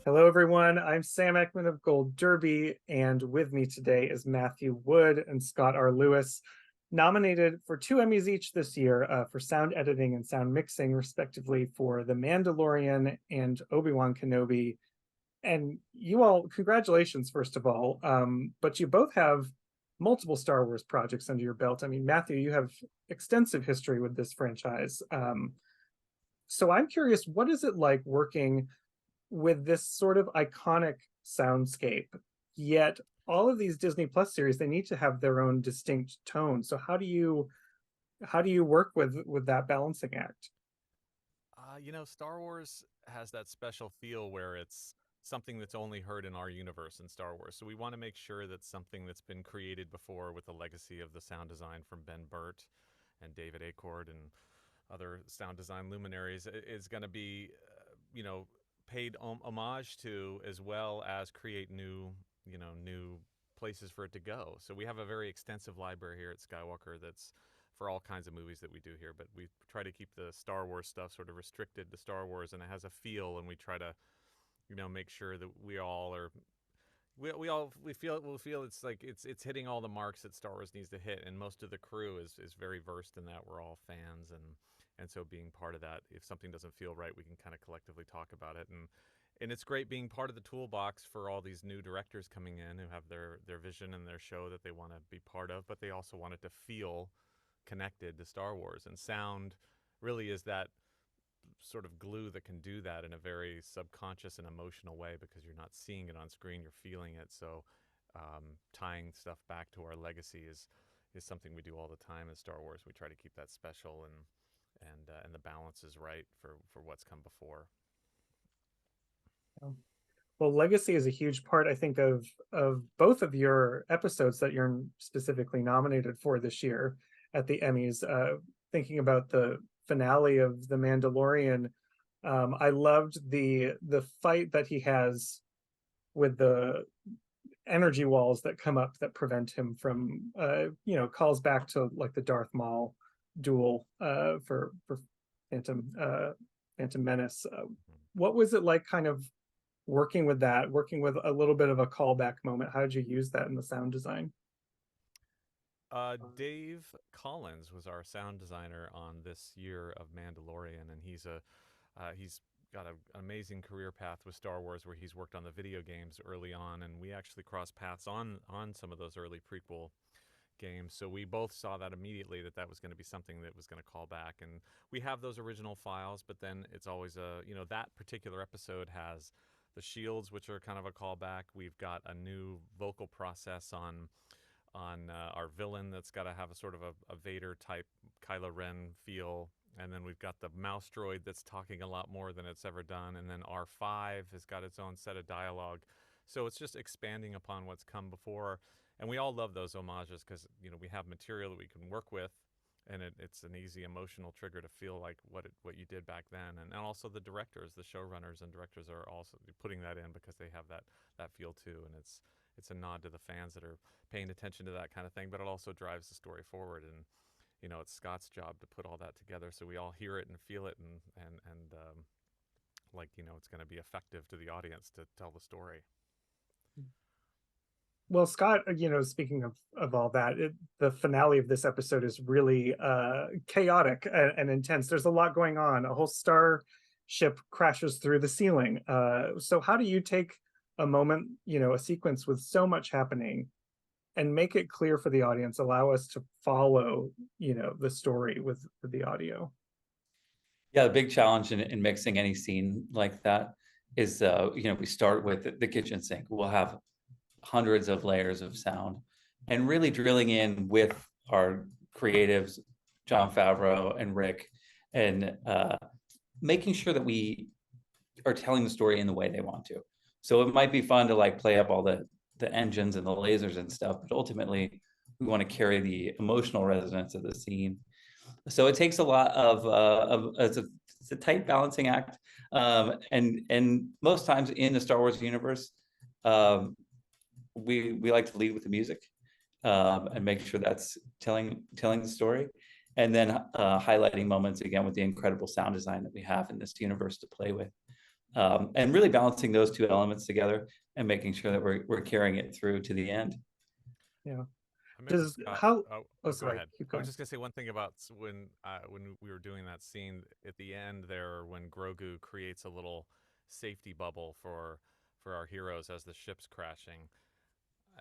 Hello, everyone. I'm Sam Eckmann of Gold Derby, and with me today is Matthew Wood and Scott R. Lewis, nominated for 2 Emmys each this year for sound editing and sound mixing, respectively, for The Mandalorian and Obi-Wan Kenobi. And you all, congratulations, first of all. But you both have multiple Star Wars projects under your belt. I mean, Matthew, you have extensive history with this franchise. So I'm curious, what is it like working with this sort of iconic soundscape, yet all of these Disney Plus series, they need to have their own distinct tone. So how do you work with that balancing act? Star Wars has that special feel where it's something that's only heard in our universe in Star Wars. So we want to make sure that something that's been created before with the legacy of the sound design from Ben Burt and David Acord and other sound design luminaries is going to be, paid homage to, as well as create new places for it to go. So we have a very extensive library here at Skywalker that's for all kinds of movies that we do here, but we try to keep the Star Wars stuff sort of restricted to Star Wars, and it has a feel, and we try to, make sure that we all are we feel it's like it's hitting all the marks that Star Wars needs to hit, and most of the crew is very versed in that. We're all fans, and so being part of that, if something doesn't feel right, we can kind of collectively talk about it, and it's great being part of the toolbox for all these new directors coming in who have their vision and their show that they want to be part of, but they also want it to feel connected to Star Wars, and sound really is that sort of glue that can do that in a very subconscious and emotional way because you're not seeing it on screen, you're feeling it. So tying stuff back to our legacy is something we do all the time in Star Wars. We try to keep that special, and the balance is right for what's come before. Well, legacy is a huge part, I think, of both of your episodes that you're specifically nominated for this year at the Emmys. Thinking about the finale of The Mandalorian, I loved the fight that he has with the energy walls that come up that prevent him from, calls back to like the Darth Maul duel for Phantom Menace. What was it like, kind of working with that, working with a little bit of a callback moment? How did you use that in the sound design? Dave Collins was our sound designer on this year of Mandalorian, and he's got an amazing career path with Star Wars, where he's worked on the video games early on, and we actually crossed paths on some of those early prequel games. So we both saw that immediately, that was going to be something that was going to call back, and we have those original files. But then it's always that particular episode has the shields, which are kind of a callback. We've got a new vocal process on our villain that's got to have a sort of a Vader type Kylo Ren feel. And then we've got the mouse droid that's talking a lot more than it's ever done. And then R5 has got its own set of dialogue. So it's just expanding upon what's come before. And we all love those homages because, we have material that we can work with. And it's an easy emotional trigger to feel like what you did back then. And also the directors, the showrunners and directors are also putting that in because they have that feel too. And it's a nod to the fans that are paying attention to that kind of thing, but it also drives the story forward. And it's Scott's job to put all that together so we all hear it and feel it, and it's going to be effective to the audience to tell the story. Well, Scott, speaking of all that, the finale of this episode is really chaotic and intense. There's a lot going on. A whole starship crashes through the ceiling. So how do you take a moment, a sequence with so much happening, and make it clear for the audience, allow us to follow, the story with the audio? Yeah, the big challenge in mixing any scene like that is, we start with the kitchen sink. We'll have hundreds of layers of sound, and really drilling in with our creatives, Jon Favreau and Rick, and making sure that we are telling the story in the way they want to. So it might be fun to like play up all the engines and the lasers and stuff, but ultimately we want to carry the emotional resonance of the scene. So it takes a lot of it's a tight balancing act, and most times in the Star Wars universe, we like to lead with the music, and make sure that's telling the story, and then highlighting moments again with the incredible sound design that we have in this universe to play with. and really balancing those two elements together and making sure that we're carrying it through to the end. Yeah. I remember Does Scott. how? Oh, Oh, go sorry. ahead. Keep I was going. just gonna say one thing about when we were doing that scene at the end there, when Grogu creates a little safety bubble for our heroes as the ship's crashing.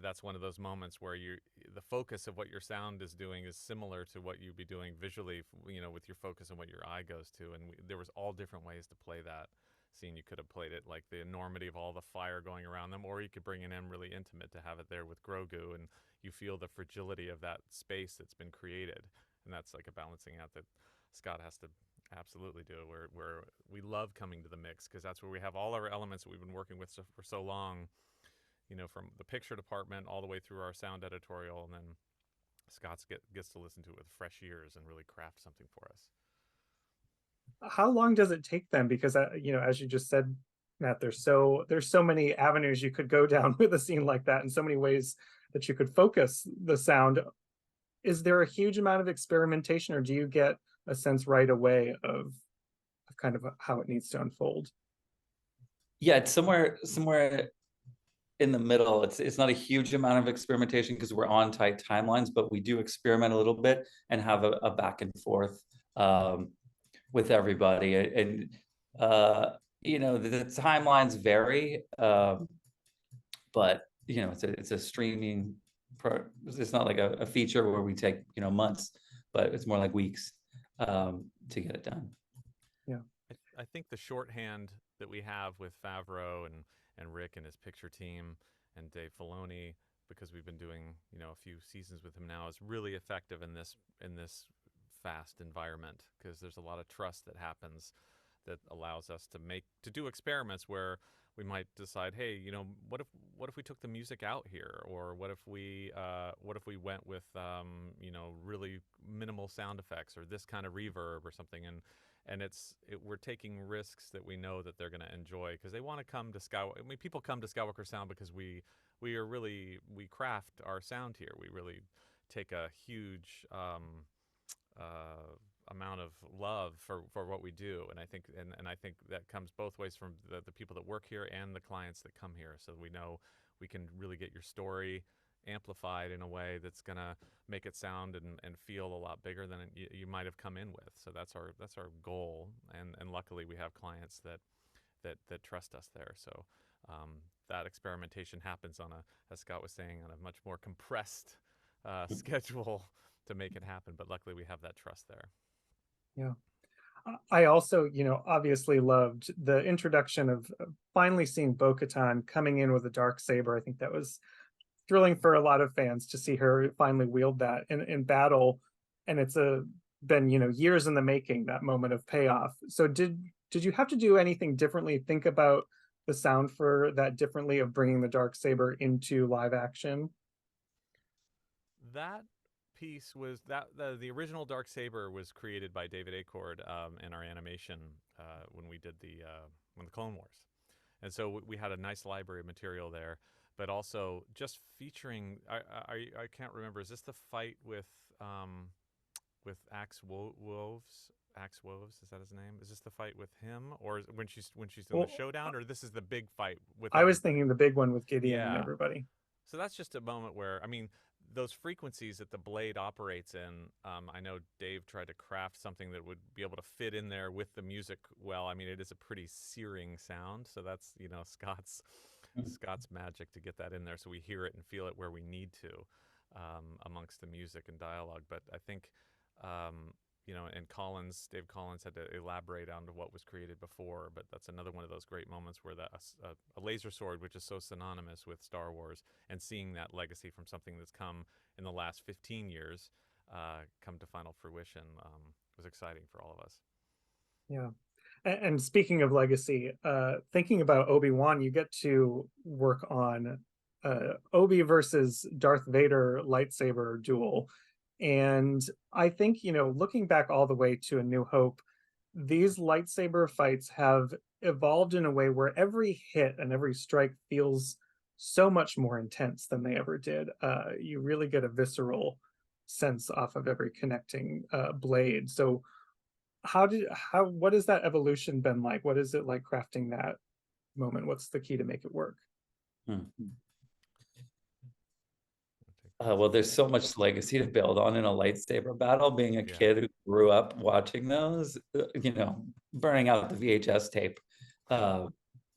That's one of those moments where the focus of what your sound is doing is similar to what you'd be doing visually, with your focus on what your eye goes to. And there was all different ways to play that scene. You could have played it like the enormity of all the fire going around them, or you could bring it in really intimate to have it there with Grogu, and you feel the fragility of that space that's been created. And that's like a balancing out that Scott has to absolutely do, where we love coming to the mix, because that's where we have all our elements that we've been working with for so long, from the picture department all the way through our sound editorial, and then Scott's gets to listen to it with fresh ears and really craft something for us. How long does it take them? Because as you just said, Matt, there's so many avenues you could go down with a scene like that, and so many ways that you could focus the sound. Is there a huge amount of experimentation, or do you get a sense right away of kind of how it needs to unfold? Yeah, it's somewhere in the middle. It's not a huge amount of experimentation because we're on tight timelines, but we do experiment a little bit and have a back and forth with everybody. And the timelines vary, but it's a streaming it's not like a feature where we take months, but it's more like weeks to get it done. Yeah, I think the shorthand that we have with Favreau and Rick and his picture team and Dave Filoni, because we've been doing a few seasons with him now, is really effective in this fast environment, because there's a lot of trust that happens that allows us to do experiments where we might decide, hey, what if we took the music out here, or what if we went with really minimal sound effects, or this kind of reverb or something, and we're taking risks that we know that they're going to enjoy, because they want to come to Skywalker. I mean, people come to Skywalker Sound because we craft our sound here. We really take a huge amount of love for what we do, and I think that comes both ways, from the people that work here and the clients that come here. So we know we can really get your story amplified in a way that's gonna make it sound and feel a lot bigger than you might have come in with. So that's our goal, and luckily we have clients that trust us there. So that experimentation happens as Scott was saying, on a much more compressed schedule to make it happen. But luckily we have that trust there. Yeah. I also, obviously loved the introduction of finally seeing Bo-Katan coming in with a dark saber. I think that was thrilling for a lot of fans to see her finally wield that in battle, and it's been years in the making, that moment of payoff. So did you have to do anything differently, think about the sound for that differently, of bringing the dark saber into live action? That piece was the original dark saber was created by David Acord in our animation when we did the Clone Wars, and so we had a nice library of material there. But also just featuring, I can't remember, is this the fight with Axe Woves? Axe Woves, is that his name? Is this the fight with him, or when she's doing the showdown, or this is the big fight with I was thinking the big one with Gideon and Yeah. everybody. So that's just a moment where, those frequencies that the blade operates in, I know Dave tried to craft something that would be able to fit in there with the music well. It is a pretty searing sound, so that's Scott's magic to get that in there, so we hear it and feel it where we need to, amongst the music and dialogue. But I think, and Dave Collins had to elaborate on what was created before. But that's another one of those great moments where a laser sword, which is so synonymous with Star Wars, and seeing that legacy from something that's come in the last 15 years, come to final fruition, was exciting for all of us. Yeah. And speaking of legacy, thinking about Obi-Wan, you get to work on Obi versus Darth Vader lightsaber duel. And I think, looking back all the way to A New Hope, these lightsaber fights have evolved in a way where every hit and every strike feels so much more intense than they ever did. You really get a visceral sense off of every connecting blade. So what has that evolution been like? What is it like crafting that moment? What's the key to make it work? Hmm. Well, there's so much legacy to build on in a lightsaber battle. Being a kid who grew up watching those, burning out the VHS tape,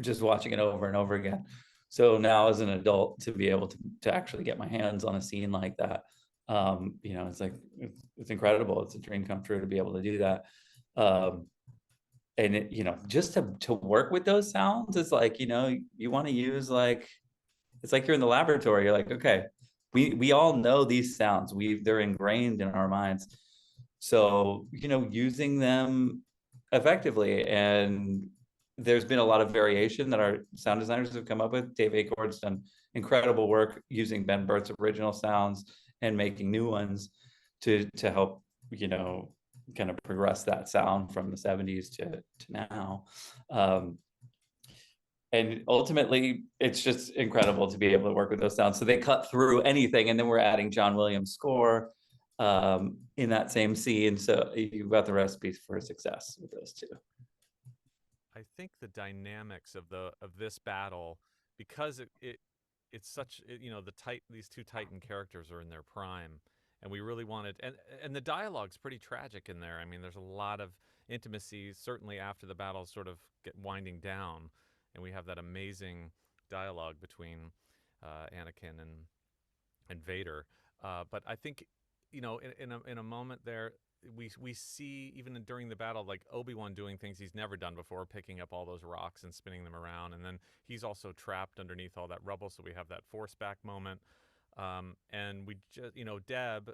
just watching it over and over again. So now as an adult, to be able to actually get my hands on a scene like that, it's like, it's incredible. It's a dream come true to be able to do that. And just to work with those sounds is like, you want to use it's like you're in the laboratory. You're like, okay, we all know these sounds. They're ingrained in our minds. So, using them effectively. And there's been a lot of variation that our sound designers have come up with. Dave Acorn's done incredible work using Ben Burtt's original sounds and making new ones to help, kind of progress that sound from the 70s to now. And ultimately, it's just incredible to be able to work with those sounds. So they cut through anything, and then we're adding John Williams' score in that same scene. So you've got the recipes for success with those two. I think the dynamics of this battle, because it's such these two Titan characters are in their prime, and we really wanted, and the dialogue's pretty tragic in there. I mean, there's a lot of intimacy certainly after the battle sort of winding down, and we have that amazing dialogue between Anakin and Vader. But I think in a moment there, we see even during the battle, like Obi-Wan doing things he's never done before, picking up all those rocks and spinning them around, and then he's also trapped underneath all that rubble, so we have that force back moment. And we just, Deb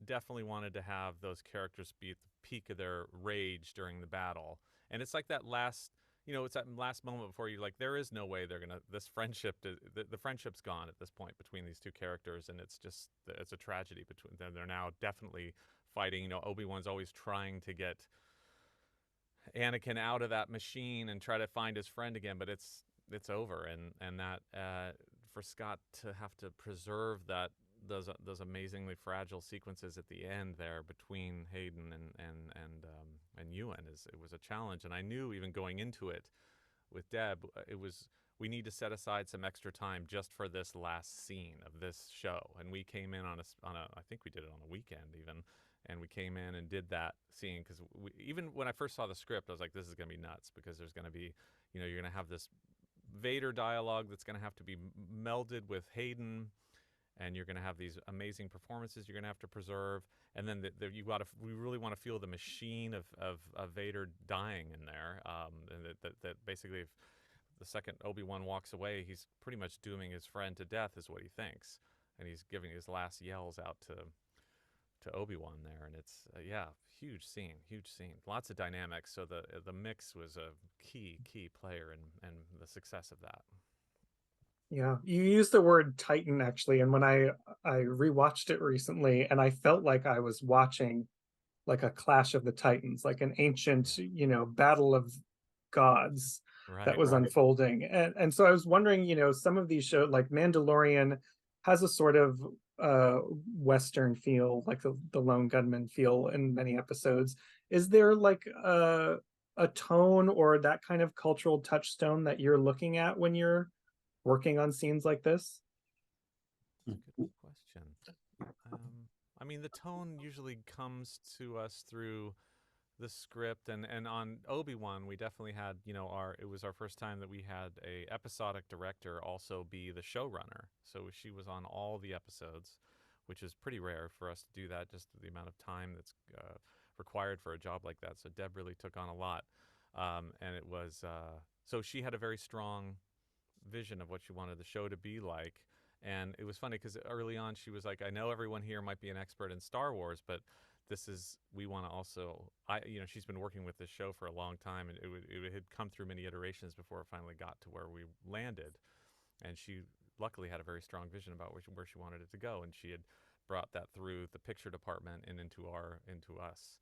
definitely wanted to have those characters be at the peak of their rage during the battle, and it's like that last. It's that last moment before you're like, there is no way they're gonna. This friendship, the friendship's gone at this point between these two characters, and it's a tragedy between them. They're now definitely fighting. Obi-Wan's always trying to get Anakin out of that machine and try to find his friend again, but it's over, and that for Scott to have to preserve those amazingly fragile sequences at the end there between Hayden and Ewan it was a challenge. And I knew even going into it with Deb, we need to set aside some extra time just for this last scene of this show. And we came in on I think we did it on a weekend even, and we came in and did that scene because even when I first saw the script, I was like, this is gonna be nuts, because there's gonna be, you're gonna have this Vader dialogue that's gonna have to be melded with Hayden, and you're going to have these amazing performances you're going to have to preserve, and then we really want to feel the machine of Vader dying in there, and that basically, if the second Obi-Wan walks away, he's pretty much dooming his friend to death, is what he thinks, and he's giving his last yells out to Obi-Wan there, and it's huge scene, lots of dynamics. So the mix was a key player in the success of that. Yeah, you used the word Titan actually, and when I rewatched it recently, and I felt like I was watching like a Clash of the Titans, like an ancient, battle of gods that was unfolding. And so I was wondering, some of these shows like Mandalorian has a sort of Western feel, like the lone gunman feel in many episodes. Is there like a tone or that kind of cultural touchstone that you're looking at when you're working on scenes like this? Good question. I mean, the tone usually comes to us through the script, and on Obi-Wan, we definitely had, it was our first time that we had a episodic director also be the showrunner. So she was on all the episodes, which is pretty rare for us to do that, just the amount of time that's required for a job like that. So Deb really took on a lot, and it was so she had a very strong vision of what she wanted the show to be like. And it was funny because early on she was like, I know everyone here might be an expert in Star Wars, but we want to also, she's been working with this show for a long time, and it had come through many iterations before it finally got to where we landed. And she luckily had a very strong vision about where she wanted it to go, and she had brought that through the picture department and into us.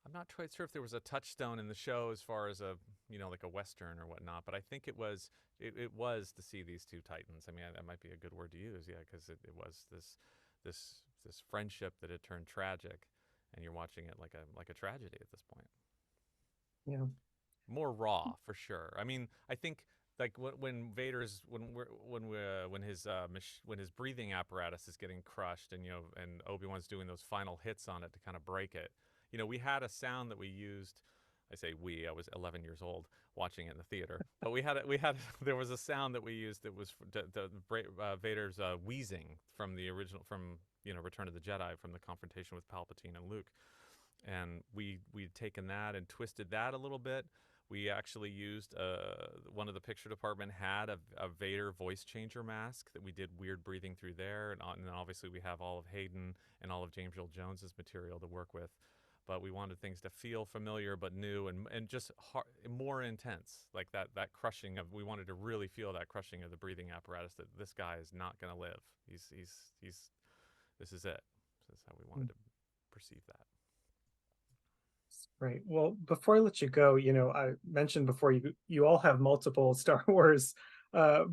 I'm not quite sure if there was a touchstone in the show as far as like a Western or whatnot, but I think it was to see these two Titans. I mean, that might be a good word to use, because it was this friendship that had turned tragic, and you're watching it like a tragedy at this point. Yeah. More raw for sure. I mean, I think like when Vader's when his breathing apparatus is getting crushed, and and Obi-Wan's doing those final hits on it to kind of break it. We had a sound that we used. I say we. I was 11 years old watching it in the theater, but there was a sound that we used that was Vader's wheezing from the original, from Return of the Jedi, from the confrontation with Palpatine and Luke, and we'd taken that and twisted that a little bit. We actually used one of the picture department had a Vader voice changer mask that we did weird breathing through there, and then obviously we have all of Hayden and all of James Earl Jones's material to work with. But we wanted things to feel familiar but new and just more intense, like that crushing of. We wanted to really feel that crushing of the breathing apparatus. That this guy is not going to live. He's this is it. This is how we wanted to perceive that. Right. Well, before I let you go, I mentioned before you all have multiple Star Wars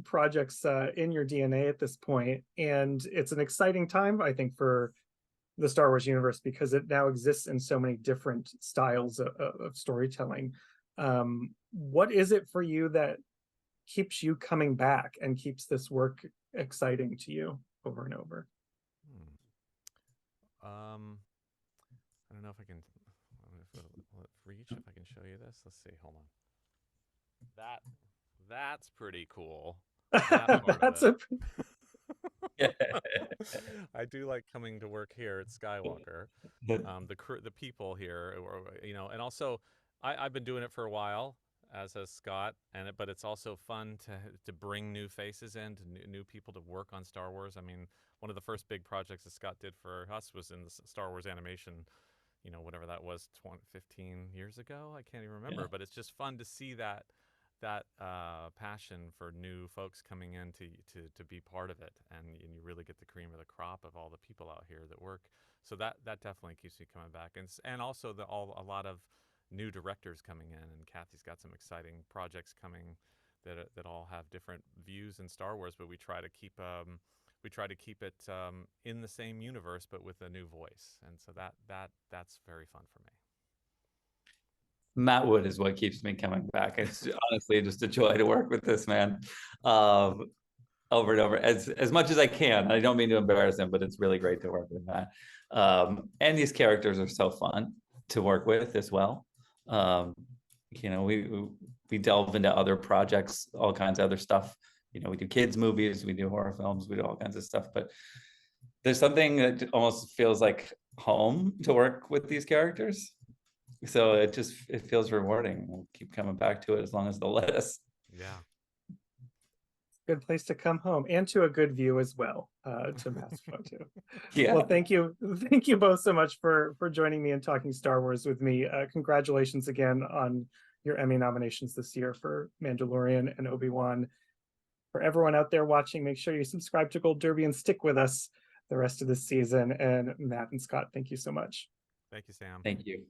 projects in your DNA at this point, and it's an exciting time, I think, for the Star Wars universe because it now exists in so many different styles of storytelling. What is it for you that keeps you coming back and keeps this work exciting to you over and over? I don't know if I can. Reach if I can show you this. Let's see. Hold on. That's pretty cool. That's I do like coming to work here at Skywalker. The people here, and also I've been doing it for a while, as has Scott, but it's also fun to bring new faces in, to new people to work on Star Wars. I mean, one of the first big projects that Scott did for us was in the Star Wars animation. Whatever that was, 15 years ago. I can't even remember, but it's just fun to see that passion for new folks coming in to be part of it, and you really get the cream of the crop of all the people out here that work. So that definitely keeps me coming back, and also a lot of new directors coming in, and Kathy's got some exciting projects coming that all have different views in Star Wars, but we try to keep it in the same universe, but with a new voice. And so that's very fun for me. Matt Wood is what keeps me coming back. It's honestly just a joy to work with this man over and over as much as I can. I don't mean to embarrass him, but it's really great to work with Matt. And these characters are so fun to work with as well. We delve into other projects, all kinds of other stuff. We do kids movies, we do horror films, we do all kinds of stuff, but there's something that almost feels like home to work with these characters. So it feels rewarding. We'll keep coming back to it as long as they'll let us. Yeah. Good place to come home, and to a good view as well, to Matt's photo. Yeah. Well, thank you both so much for joining me and talking Star Wars with me. Congratulations again on your Emmy nominations this year for Mandalorian and Obi-Wan. For everyone out there watching, make sure you subscribe to Gold Derby and stick with us the rest of the season. And Matt and Scott, thank you so much. Thank you, Sam. Thank you.